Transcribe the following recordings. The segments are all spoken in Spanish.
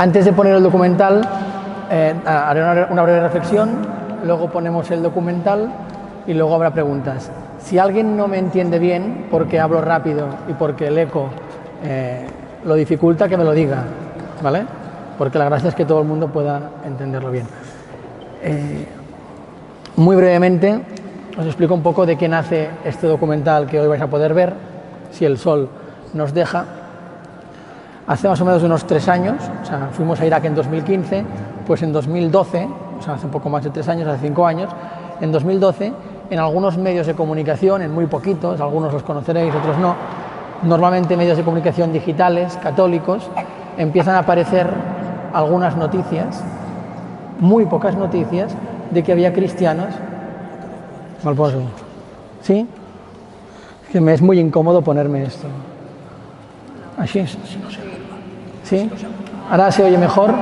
Antes de poner el documental, haré una breve reflexión, luego ponemos el documental y luego habrá preguntas. Si alguien no me entiende bien, porque hablo rápido y porque el eco lo dificulta, que me lo diga, ¿vale? Porque la gracia es que todo el mundo pueda entenderlo bien. Muy brevemente, os explico un poco de qué nace este documental que hoy vais a poder ver, si el sol nos deja. Hace más o menos unos 3 años, o sea, fuimos a Irak en 2015, pues en 2012, o sea, hace un poco más de 3 años, hace 5 años, en 2012, en algunos medios de comunicación, en muy poquitos, algunos los conoceréis, otros no, normalmente medios de comunicación digitales, católicos, empiezan a aparecer algunas noticias, muy pocas noticias, de que había cristianos. Malposo. ¿Sí? Es que me es muy incómodo ponerme esto. Así es. ¿Sí? ¿Ahora se oye mejor?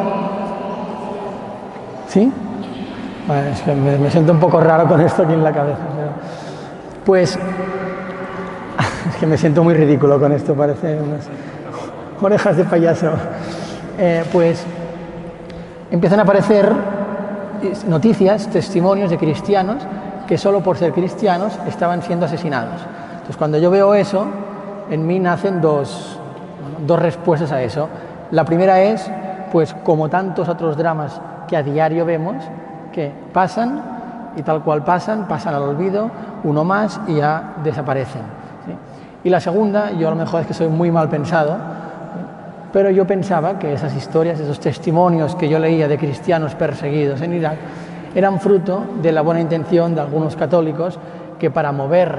¿Sí? Vale, es que me siento un poco raro con esto aquí en la cabeza. Pero... Pues, es que me siento muy ridículo con esto, parece unas orejas de payaso. Pues empiezan a aparecer noticias, testimonios de cristianos que solo por ser cristianos estaban siendo asesinados. Entonces, cuando yo veo eso, en mí nacen dos respuestas a eso. La primera es, pues como tantos otros dramas que a diario vemos, que pasan y tal cual pasan al olvido, uno más y ya desaparecen, ¿sí? Y la segunda, yo a lo mejor es que soy muy mal pensado, pero yo pensaba que esas historias, esos testimonios que yo leía de cristianos perseguidos en Irak, eran fruto de la buena intención de algunos católicos que, para mover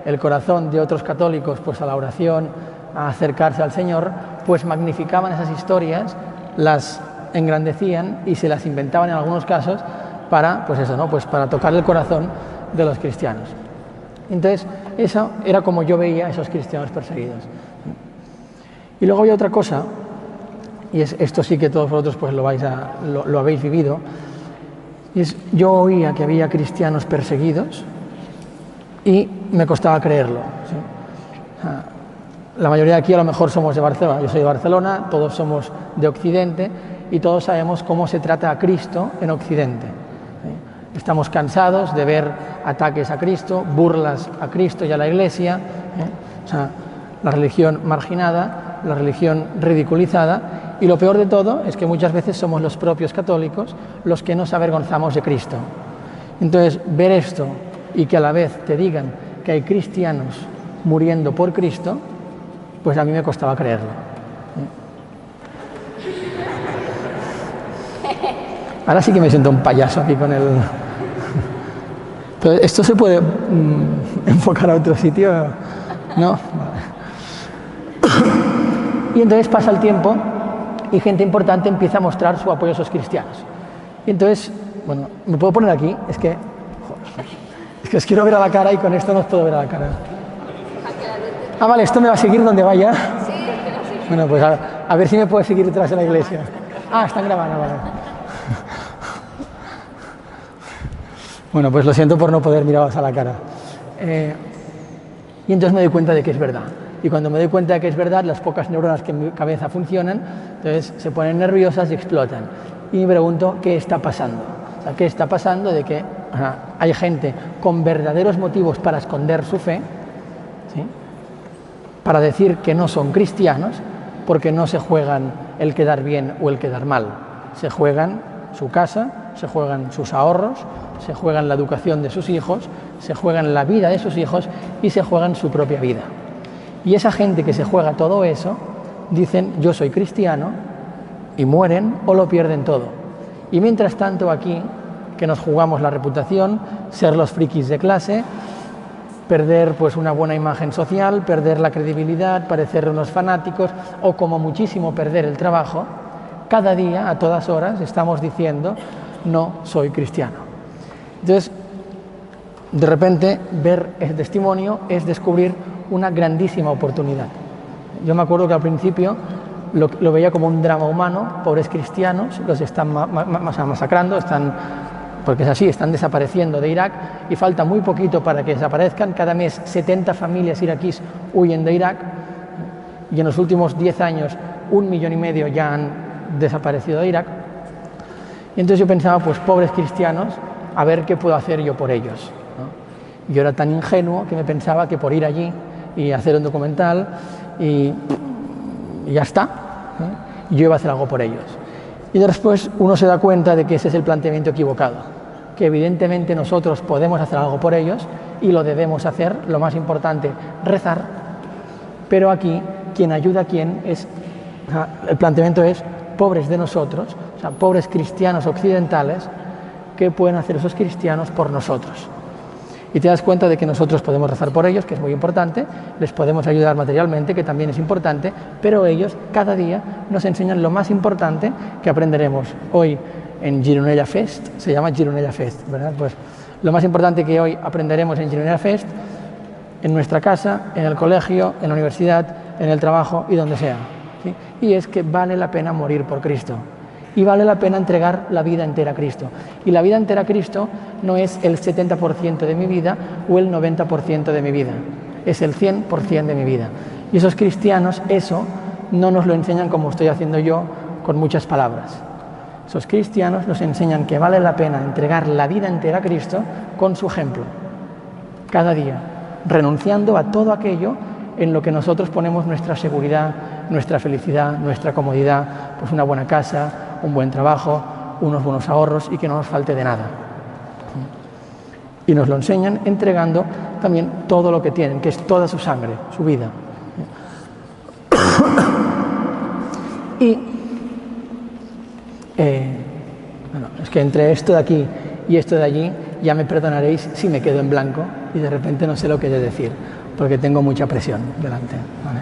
el corazón de otros católicos pues a la oración, a acercarse al Señor, pues magnificaban esas historias, las engrandecían y se las inventaban en algunos casos para, pues eso, ¿no? Pues para tocar el corazón de los cristianos. Entonces, eso era como yo veía a esos cristianos perseguidos. Y luego hay otra cosa, y esto sí que todos vosotros pues lo habéis vivido, y es, yo oía que había cristianos perseguidos y me costaba creerlo, ¿sí? La mayoría de aquí a lo mejor somos de Barcelona, yo soy de Barcelona, todos somos de Occidente y todos sabemos cómo se trata a Cristo en Occidente, ¿sí? Estamos cansados de ver ataques a Cristo, burlas a Cristo y a la Iglesia, o sea, la religión marginada, la religión ridiculizada, y lo peor de todo es que muchas veces somos los propios católicos los que nos avergonzamos de Cristo. Entonces, ver esto y que a la vez te digan que hay cristianos muriendo por Cristo, pues a mí me costaba creerlo. Ahora sí que me siento un payaso aquí con el... Pero esto se puede enfocar a otro sitio, ¿no? Vale. Y entonces pasa el tiempo y gente importante empieza a mostrar su apoyo a esos cristianos. Y entonces, bueno, ¿me puedo poner aquí? Es que os quiero ver a la cara y con esto no os puedo ver a la cara. Ah, vale, ¿esto me va a seguir donde vaya? Sí. Bueno, pues a ver si me puede seguir detrás de la iglesia. Ah, están grabando, vale. Bueno, pues lo siento por no poder miraros a la cara. Y entonces me doy cuenta de que es verdad. Y cuando me doy cuenta de que es verdad, las pocas neuronas que en mi cabeza funcionan, entonces se ponen nerviosas y explotan. Y me pregunto, ¿qué está pasando? O sea, ¿qué está pasando de que hay gente con verdaderos motivos para esconder su fe, ¿sí? Para decir que no son cristianos, porque no se juegan el quedar bien o el quedar mal? Se juegan su casa, se juegan sus ahorros, se juegan la educación de sus hijos, se juegan la vida de sus hijos y se juegan su propia vida. Y esa gente que se juega todo eso, dicen, yo soy cristiano, y mueren o lo pierden todo. Y mientras tanto aquí, que nos jugamos la reputación, ser los frikis de clase, perder pues una buena imagen social, perder la credibilidad, parecer unos fanáticos, o como muchísimo perder el trabajo, cada día, a todas horas, estamos diciendo, no soy cristiano. Entonces, de repente, ver ese testimonio es descubrir una grandísima oportunidad. Yo me acuerdo que al principio lo veía como un drama humano, pobres cristianos, los están masacrando, porque es así, están desapareciendo de Irak y falta muy poquito para que desaparezcan. Cada mes 70 familias iraquíes huyen de Irak y en los últimos 10 años 1,5 millones ya han desaparecido de Irak. Y entonces yo pensaba, pues pobres cristianos, a ver qué puedo hacer yo por ellos, ¿no? Yo era tan ingenuo que me pensaba que por ir allí y hacer un documental y ya está, ¿eh? Yo iba a hacer algo por ellos. Y después uno se da cuenta de que ese es el planteamiento equivocado, que evidentemente nosotros podemos hacer algo por ellos y lo debemos hacer, lo más importante, rezar, pero aquí quien ayuda a quien es, el planteamiento es pobres de nosotros, o sea, pobres cristianos occidentales, ¿qué pueden hacer esos cristianos por nosotros? Y te das cuenta de que nosotros podemos rezar por ellos, que es muy importante, les podemos ayudar materialmente, que también es importante, pero ellos cada día nos enseñan lo más importante que aprenderemos hoy en Gironella Fest, se llama Gironella Fest, ¿verdad? Pues lo más importante que hoy aprenderemos en Gironella Fest, en nuestra casa, en el colegio, en la universidad, en el trabajo y donde sea, ¿sí? Y es que vale la pena morir por Cristo. Y vale la pena entregar la vida entera a Cristo. Y la vida entera a Cristo no es el 70% de mi vida o el 90% de mi vida. Es el 100% de mi vida. Y esos cristianos eso no nos lo enseñan como estoy haciendo yo con muchas palabras. Esos cristianos nos enseñan que vale la pena entregar la vida entera a Cristo con su ejemplo. Cada día. Renunciando a todo aquello en lo que nosotros ponemos nuestra seguridad, nuestra felicidad, nuestra comodidad, pues una buena casa, un buen trabajo, unos buenos ahorros y que no nos falte de nada. Y nos lo enseñan entregando también todo lo que tienen, que es toda su sangre, su vida. Y bueno, es que entre esto de aquí y esto de allí ya me perdonaréis si me quedo en blanco y de repente no sé lo que he de decir, porque tengo mucha presión delante, ¿vale?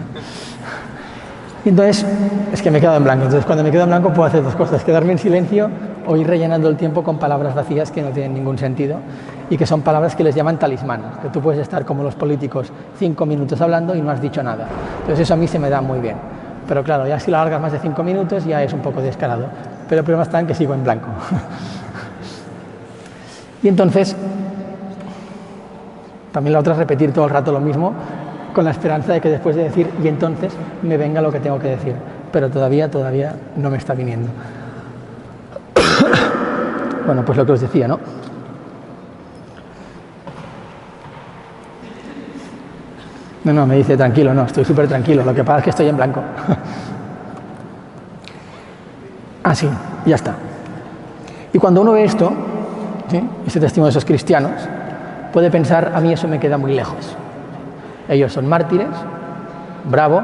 Y entonces, es que me he quedado en blanco. Entonces, cuando me quedo en blanco puedo hacer dos cosas: quedarme en silencio o ir rellenando el tiempo con palabras vacías que no tienen ningún sentido y que son palabras que les llaman talismanes, que tú puedes estar como los políticos 5 minutos hablando y no has dicho nada. Entonces, eso a mí se me da muy bien. Pero claro, ya si lo alargas más de 5 minutos ya es un poco descarado. Pero el problema está en que sigo en blanco. Y entonces, también la otra es repetir todo el rato lo mismo, con la esperanza de que después de decir y entonces me venga lo que tengo que decir, pero todavía no me está viniendo. Bueno, pues lo que os decía, ¿no? No, me dice tranquilo, no, estoy súper tranquilo, lo que pasa es que estoy en blanco. Sí, ya está. Y cuando uno ve esto, ¿sí?, este testimonio de esos cristianos, puede pensar, a mí eso me queda muy lejos. Ellos son mártires, bravo,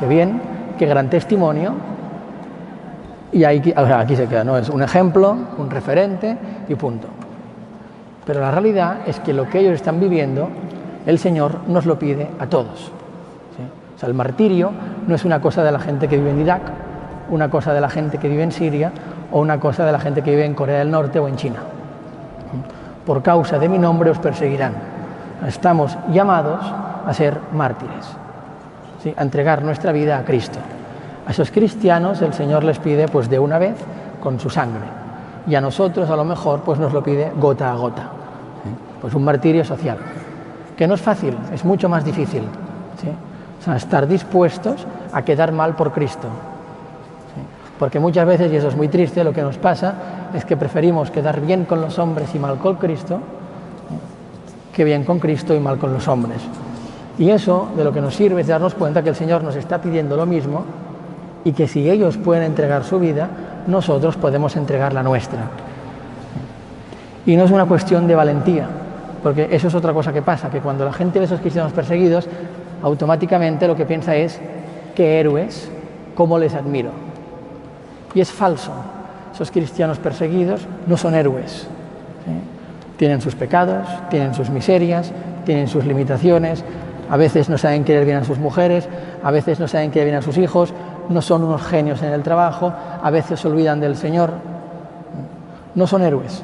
qué bien, qué gran testimonio, y aquí se queda, ¿no? Es un ejemplo, un referente y punto. Pero la realidad es que lo que ellos están viviendo, el Señor nos lo pide a todos, ¿sí? O sea, el martirio no es una cosa de la gente que vive en Irak, una cosa de la gente que vive en Siria o una cosa de la gente que vive en Corea del Norte o en China. Por causa de mi nombre os perseguirán. Estamos llamados a ser mártires, ¿sí?, a entregar nuestra vida a Cristo. A esos cristianos el Señor les pide pues de una vez con su sangre, y a nosotros a lo mejor pues nos lo pide gota a gota, ¿sí? Pues un martirio social, que no es fácil, es mucho más difícil, ¿sí? O sea, estar dispuestos a quedar mal por Cristo, ¿sí? Porque muchas veces, y eso es muy triste, lo que nos pasa es que preferimos quedar bien con los hombres y mal con Cristo, ¿sí?, que bien con Cristo y mal con los hombres. Y eso de lo que nos sirve es darnos cuenta que el Señor nos está pidiendo lo mismo y que si ellos pueden entregar su vida, nosotros podemos entregar la nuestra. Y no es una cuestión de valentía, porque eso es otra cosa que pasa, que cuando la gente ve a esos cristianos perseguidos, automáticamente lo que piensa es, qué héroes, cómo les admiro. Y es falso. Esos cristianos perseguidos no son héroes, ¿sí? Tienen sus pecados, tienen sus miserias, tienen sus limitaciones, a veces no saben querer bien a sus mujeres, a veces no saben querer bien a sus hijos, no son unos genios en el trabajo, a veces se olvidan del Señor. No son héroes.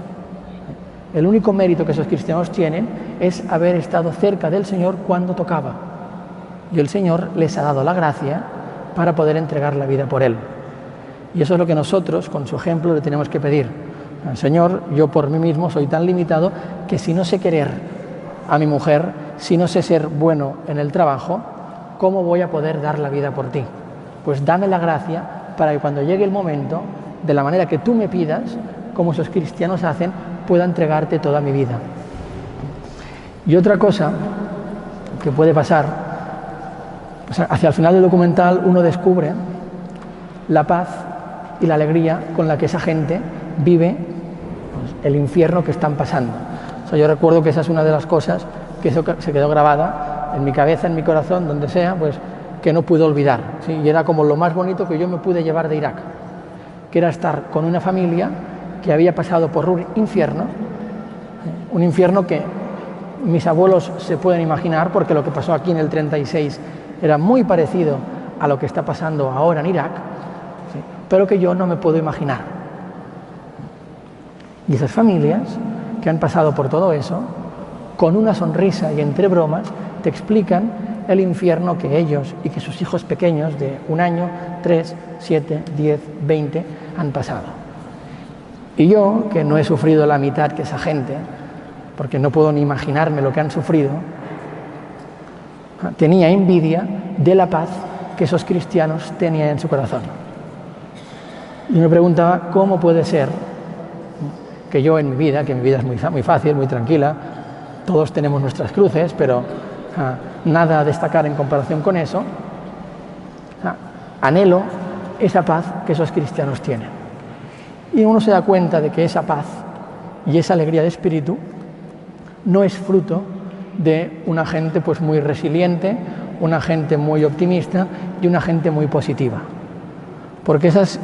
El único mérito que esos cristianos tienen es haber estado cerca del Señor cuando tocaba. Y el Señor les ha dado la gracia para poder entregar la vida por Él. Y eso es lo que nosotros, con su ejemplo, le tenemos que pedir. Señor, yo por mí mismo soy tan limitado que si no sé querer a mi mujer, si no sé ser bueno en el trabajo, ¿cómo voy a poder dar la vida por ti? Pues dame la gracia para que cuando llegue el momento, de la manera que tú me pidas, como esos cristianos hacen, pueda entregarte toda mi vida. Y otra cosa que puede pasar, o sea, hacia el final del documental uno descubre la paz y la alegría con la que esa gente vive pues, el infierno que están pasando. O sea, yo recuerdo que esa es una de las cosas que se quedó grabada en mi cabeza, en mi corazón, donde sea, pues que no pude olvidar, ¿sí? Y era como lo más bonito que yo me pude llevar de Irak, que era estar con una familia que había pasado por un infierno que mis abuelos se pueden imaginar, porque lo que pasó aquí en el 36 era muy parecido a lo que está pasando ahora en Irak, ¿sí? Pero que yo no me puedo imaginar. Y esas familias que han pasado por todo eso, con una sonrisa y entre bromas, te explican el infierno que ellos y que sus hijos pequeños de 1 año, 3, 7, 10, 20 han pasado. Y yo, que no he sufrido la mitad que esa gente, porque no puedo ni imaginarme lo que han sufrido, tenía envidia de la paz que esos cristianos tenían en su corazón. Y me preguntaba cómo puede ser que yo en mi vida, que mi vida es muy fácil, muy tranquila, todos tenemos nuestras cruces, pero nada a destacar en comparación con eso, anhelo esa paz que esos cristianos tienen. Y uno se da cuenta de que esa paz y esa alegría de espíritu no es fruto de una gente pues muy resiliente, una gente muy optimista y una gente muy positiva. Porque esos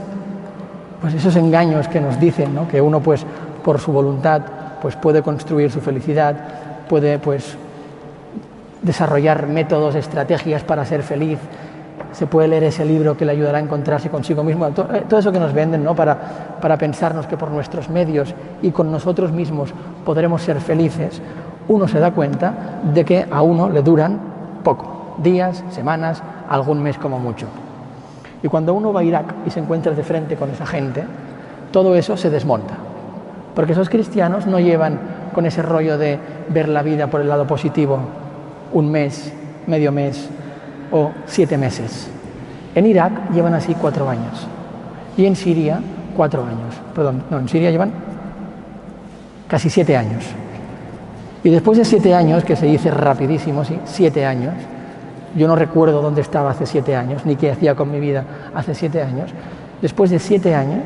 engaños que nos dicen, ¿no? Que uno pues por su voluntad pues puede construir su felicidad, puede pues desarrollar métodos, estrategias para ser feliz, se puede leer ese libro que le ayudará a encontrarse consigo mismo, todo eso que nos venden, ¿no? para pensarnos que por nuestros medios y con nosotros mismos podremos ser felices, uno se da cuenta de que a uno le duran poco, días, semanas, algún mes como mucho. Y cuando uno va a Irak y se encuentra de frente con esa gente, todo eso se desmonta, porque esos cristianos no llevan con ese rollo de ver la vida por el lado positivo 1 mes, medio mes o 7 meses. En Irak llevan así 4 años y en Siria 4 años. Perdón, no, en Siria llevan casi 7 años. Y después de 7 años, que se dice rapidísimo, ¿sí? 7 años, yo no recuerdo dónde estaba hace 7 años, ni qué hacía con mi vida hace 7 años, después de 7 años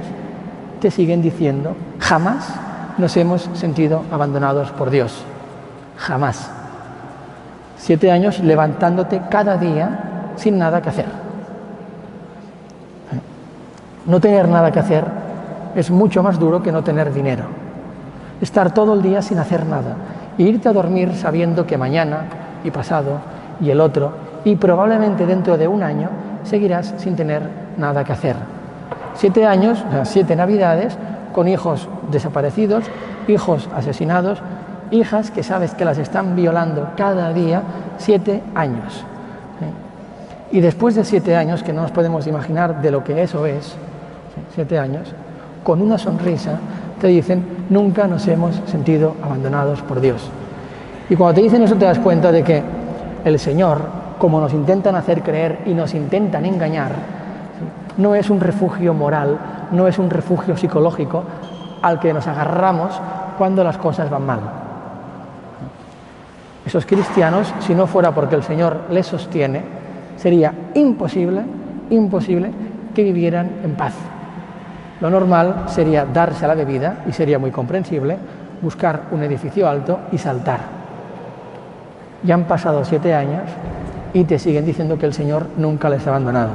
te siguen diciendo, jamás nos hemos sentido abandonados por Dios, jamás. 7 años levantándote cada día sin nada que hacer. No tener nada que hacer es mucho más duro que no tener dinero. Estar todo el día sin hacer nada e irte a dormir sabiendo que mañana y pasado y el otro y probablemente dentro de 1 año seguirás sin tener nada que hacer. 7 años, o sea, 7 navidades con hijos desaparecidos, hijos asesinados, hijas que sabes que las están violando cada día, 7 años. Y después de 7 años, que no nos podemos imaginar de lo que eso es, 7 años, con una sonrisa te dicen, nunca nos hemos sentido abandonados por Dios. Y cuando te dicen eso te das cuenta de que el Señor, como nos intentan hacer creer y nos intentan engañar, no es un refugio moral, no es un refugio psicológico al que nos agarramos cuando las cosas van mal. Esos cristianos, si no fuera porque el Señor les sostiene, sería imposible que vivieran en paz. Lo normal sería darse a la bebida, y sería muy comprensible, buscar un edificio alto y saltar. Ya han pasado 7 años y te siguen diciendo que el Señor nunca les ha abandonado.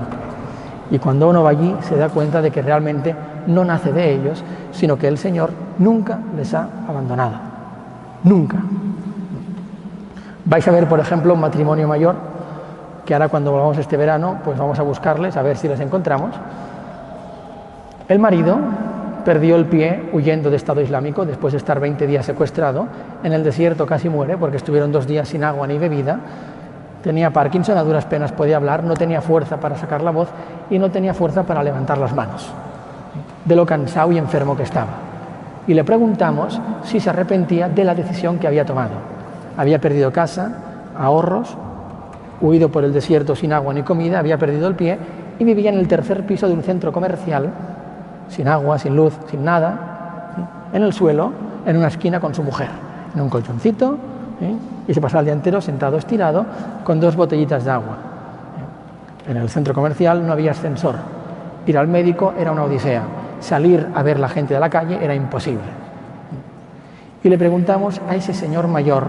Y cuando uno va allí se da cuenta de que realmente no nace de ellos, sino que el Señor nunca les ha abandonado. Nunca. Vais a ver, por ejemplo, un matrimonio mayor, que ahora cuando volvamos este verano, pues vamos a buscarles, a ver si les encontramos. El marido perdió el pie huyendo de Estado Islámico después de estar 20 días secuestrado. En el desierto casi muere porque estuvieron 2 días sin agua ni bebida. Tenía Parkinson, a duras penas podía hablar, no tenía fuerza para sacar la voz y no tenía fuerza para levantar las manos, de lo cansado y enfermo que estaba. Y le preguntamos si se arrepentía de la decisión que había tomado. Había perdido casa, ahorros, huido por el desierto sin agua ni comida, había perdido el pie y vivía en el tercer piso de un centro comercial, sin agua, sin luz, sin nada, ¿sí? En el suelo, en una esquina con su mujer, en un colchoncito, ¿sí? Y se pasaba el día entero sentado estirado con 2 botellitas de agua. En el centro comercial no había ascensor, ir al médico era una odisea, salir a ver la gente de la calle era imposible. Y le preguntamos a ese señor mayor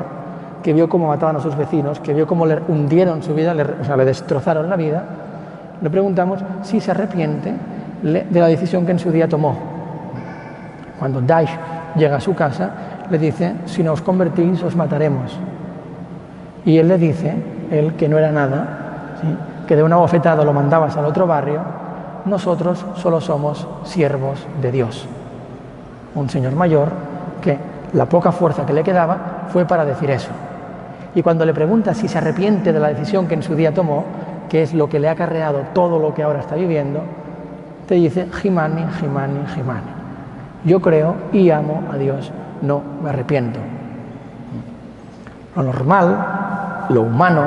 que vio cómo mataban a sus vecinos, que vio cómo le hundieron su vida, le destrozaron la vida, le preguntamos si se arrepiente de la decisión que en su día tomó. Cuando Daesh llega a su casa, le dice: si no os convertís, os mataremos. Y él le dice, él que no era nada, ¿sí?, que de una bofetada lo mandabas al otro barrio, nosotros solo somos siervos de Dios. Un señor mayor que la poca fuerza que le quedaba fue para decir eso. Y cuando le preguntas si se arrepiente de la decisión que en su día tomó, que es lo que le ha acarreado todo lo que ahora está viviendo, te dice: Jimani, Jimani, Jimani. Yo creo y amo a Dios, no me arrepiento. Lo normal, lo humano,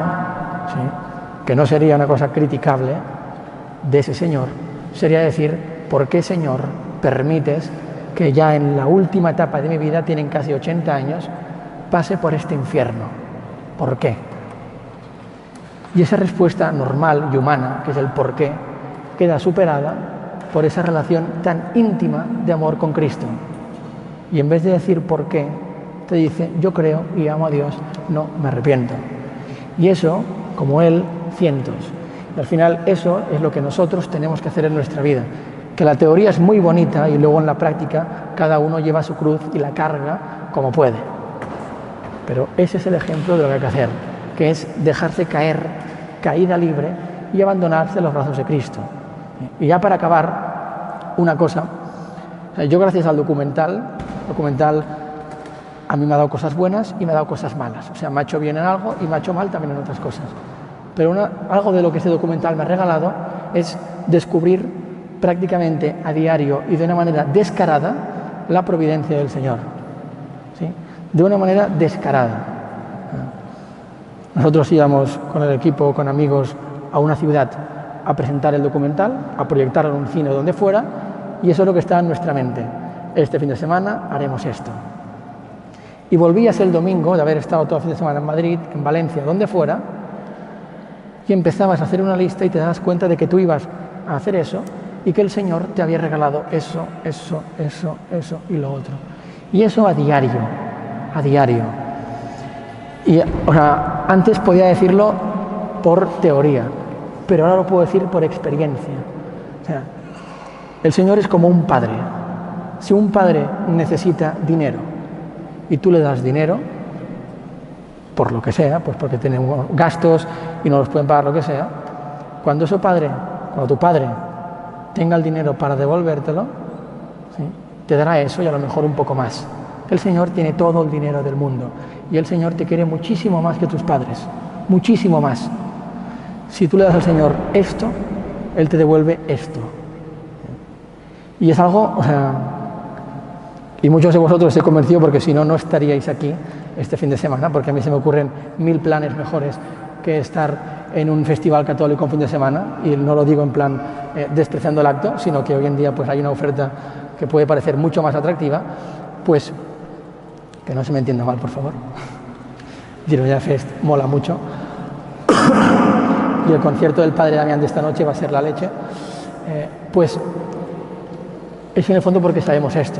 ¿sí?, que no sería una cosa criticable de ese señor, sería decir: ¿por qué, Señor, permites que ya en la última etapa de mi vida, tienen casi 80 años, pase por este infierno? ¿Por qué? Y esa respuesta normal y humana, que es el por qué, queda superada por esa relación tan íntima de amor con Cristo. Y en vez de decir por qué, te dice: yo creo y amo a Dios, no me arrepiento. Y eso, como él, cientos. Y al final eso es lo que nosotros tenemos que hacer en nuestra vida. Que la teoría es muy bonita y luego en la práctica cada uno lleva su cruz y la carga como puede. Pero ese es el ejemplo de lo que hay que hacer, que es dejarse caer, caída libre, y abandonarse en los brazos de Cristo. Y ya para acabar, una cosa. Yo, gracias al documental a mí me ha dado cosas buenas y me ha dado cosas malas. O sea, me ha hecho bien en algo y me ha hecho mal también en otras cosas. Pero algo de lo que este documental me ha regalado es descubrir prácticamente a diario y de una manera descarada la providencia del Señor. ¿Sí? De una manera descarada. Nosotros íbamos con el equipo, con amigos, a una ciudad a presentar el documental, a proyectarlo en un cine o donde fuera, y eso es lo que está en nuestra mente. Este fin de semana haremos esto. Y volvías el domingo de haber estado todo el fin de semana en Madrid, en Valencia, donde fuera, y empezabas a hacer una lista y te das cuenta de que tú ibas a hacer eso y que el Señor te había regalado eso y lo otro. Y eso a diario, a diario. Y, o sea, antes podía decirlo por teoría, pero ahora lo puedo decir por experiencia. O sea, el Señor es como un padre. Si un padre necesita dinero y tú le das dinero, por lo que sea, pues porque tiene gastos y no los pueden pagar, lo que sea, cuando tu padre tenga el dinero para devolvértelo, ¿sí?, te dará eso y a lo mejor un poco más. El Señor tiene todo el dinero del mundo y el Señor te quiere muchísimo más que tus padres, muchísimo más. Si tú le das al Señor esto, Él te devuelve esto. Y es algo, o sea, y muchos de vosotros se convencido porque si no, no estaríais aquí este fin de semana, porque a mí se me ocurren 1000 planes mejores que estar en un festival católico un fin de semana, y no lo digo en plan despreciando el acto, sino que hoy en día pues hay una oferta que puede parecer mucho más atractiva, pues que no se me entienda mal, por favor. Girolla Fest mola mucho y el concierto del Padre Damián de esta noche va a ser la leche. Pues es en el fondo porque sabemos esto.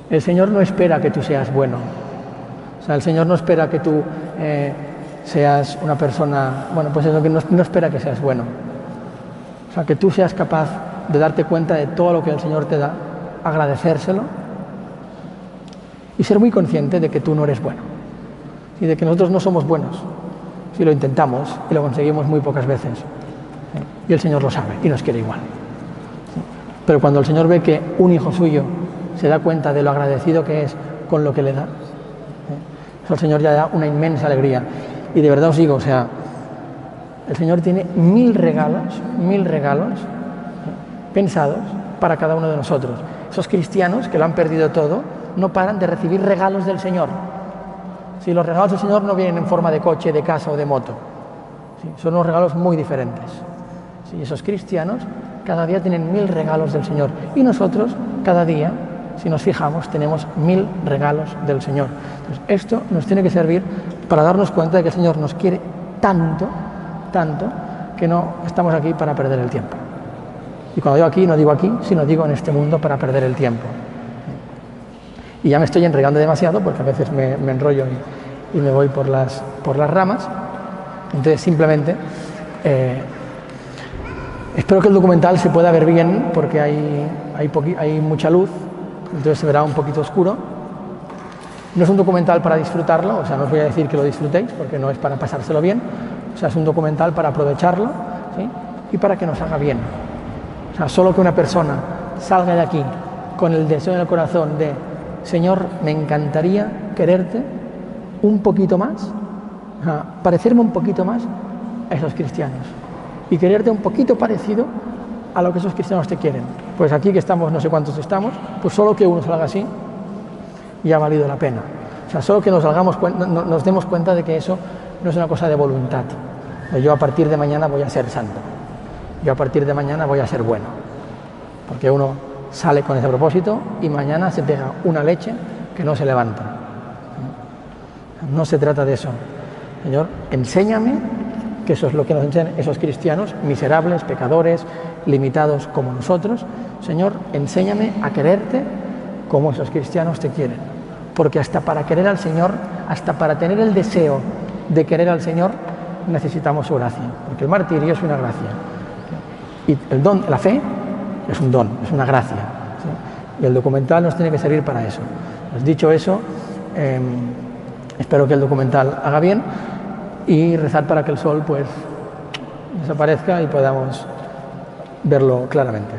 El Señor no espera que tú seas bueno. O sea, el Señor no espera que tú seas una persona, bueno, pues eso, que no espera que seas bueno. O sea, que tú seas capaz de darte cuenta de todo lo que el Señor te da, agradecérselo y ser muy consciente de que tú no eres bueno y de que nosotros no somos buenos. Si lo intentamos y lo conseguimos muy pocas veces. Y el Señor lo sabe y nos quiere igual. Pero cuando el Señor ve que un hijo suyo se da cuenta de lo agradecido que es con lo que le da, eso al Señor ya da una inmensa alegría. Y de verdad os digo, o sea, el Señor tiene 1000 regalos pensados para cada uno de nosotros. Esos cristianos que lo han perdido todo no paran de recibir regalos del Señor. Si los regalos del Señor no vienen en forma de coche, de casa o de moto, ¿sí?, son unos regalos muy diferentes. ¿sí? Y esos cristianos cada día tienen 1000 regalos del Señor. Y nosotros, cada día, si nos fijamos, tenemos 1000 regalos del Señor. Entonces, esto nos tiene que servir para darnos cuenta de que el Señor nos quiere tanto, tanto, que no estamos aquí para perder el tiempo. Y cuando digo aquí, no digo aquí, sino digo en este mundo para perder el tiempo. Y ya me estoy enredando demasiado, porque a veces me enrollo y me voy por las ramas. Entonces, simplemente, espero que el documental se pueda ver bien, porque hay mucha luz, entonces se verá un poquito oscuro. No es un documental para disfrutarlo, o sea, no os voy a decir que lo disfrutéis, porque no es para pasárselo bien, o sea, es un documental para aprovecharlo, ¿sí? Y para que nos haga bien. O sea, solo que una persona salga de aquí con el deseo en el corazón de: Señor, me encantaría quererte un poquito más, o sea, parecerme un poquito más a esos cristianos y quererte un poquito parecido a lo que esos cristianos te quieren. Pues aquí que estamos, no sé cuántos estamos, pues solo que uno salga así y ha valido la pena. O sea, solo que nos demos cuenta de que eso no es una cosa de voluntad. Yo a partir de mañana voy a ser santo. Yo a partir de mañana voy a ser bueno. Porque uno sale con ese propósito y mañana se pega una leche que no se levanta. No se trata de eso. Señor, enséñame, que eso es lo que nos enseñan esos cristianos miserables, pecadores, limitados como nosotros. Señor, enséñame a quererte como esos cristianos te quieren. Porque hasta para querer al Señor, hasta para tener el deseo de querer al Señor, necesitamos su gracia. Porque el martirio es una gracia. Y el don, la fe, es un don, es una gracia. ¿Sí? Y el documental nos tiene que servir para eso. Pues dicho eso, espero que el documental haga bien y rezar para que el sol pues desaparezca y podamos verlo claramente.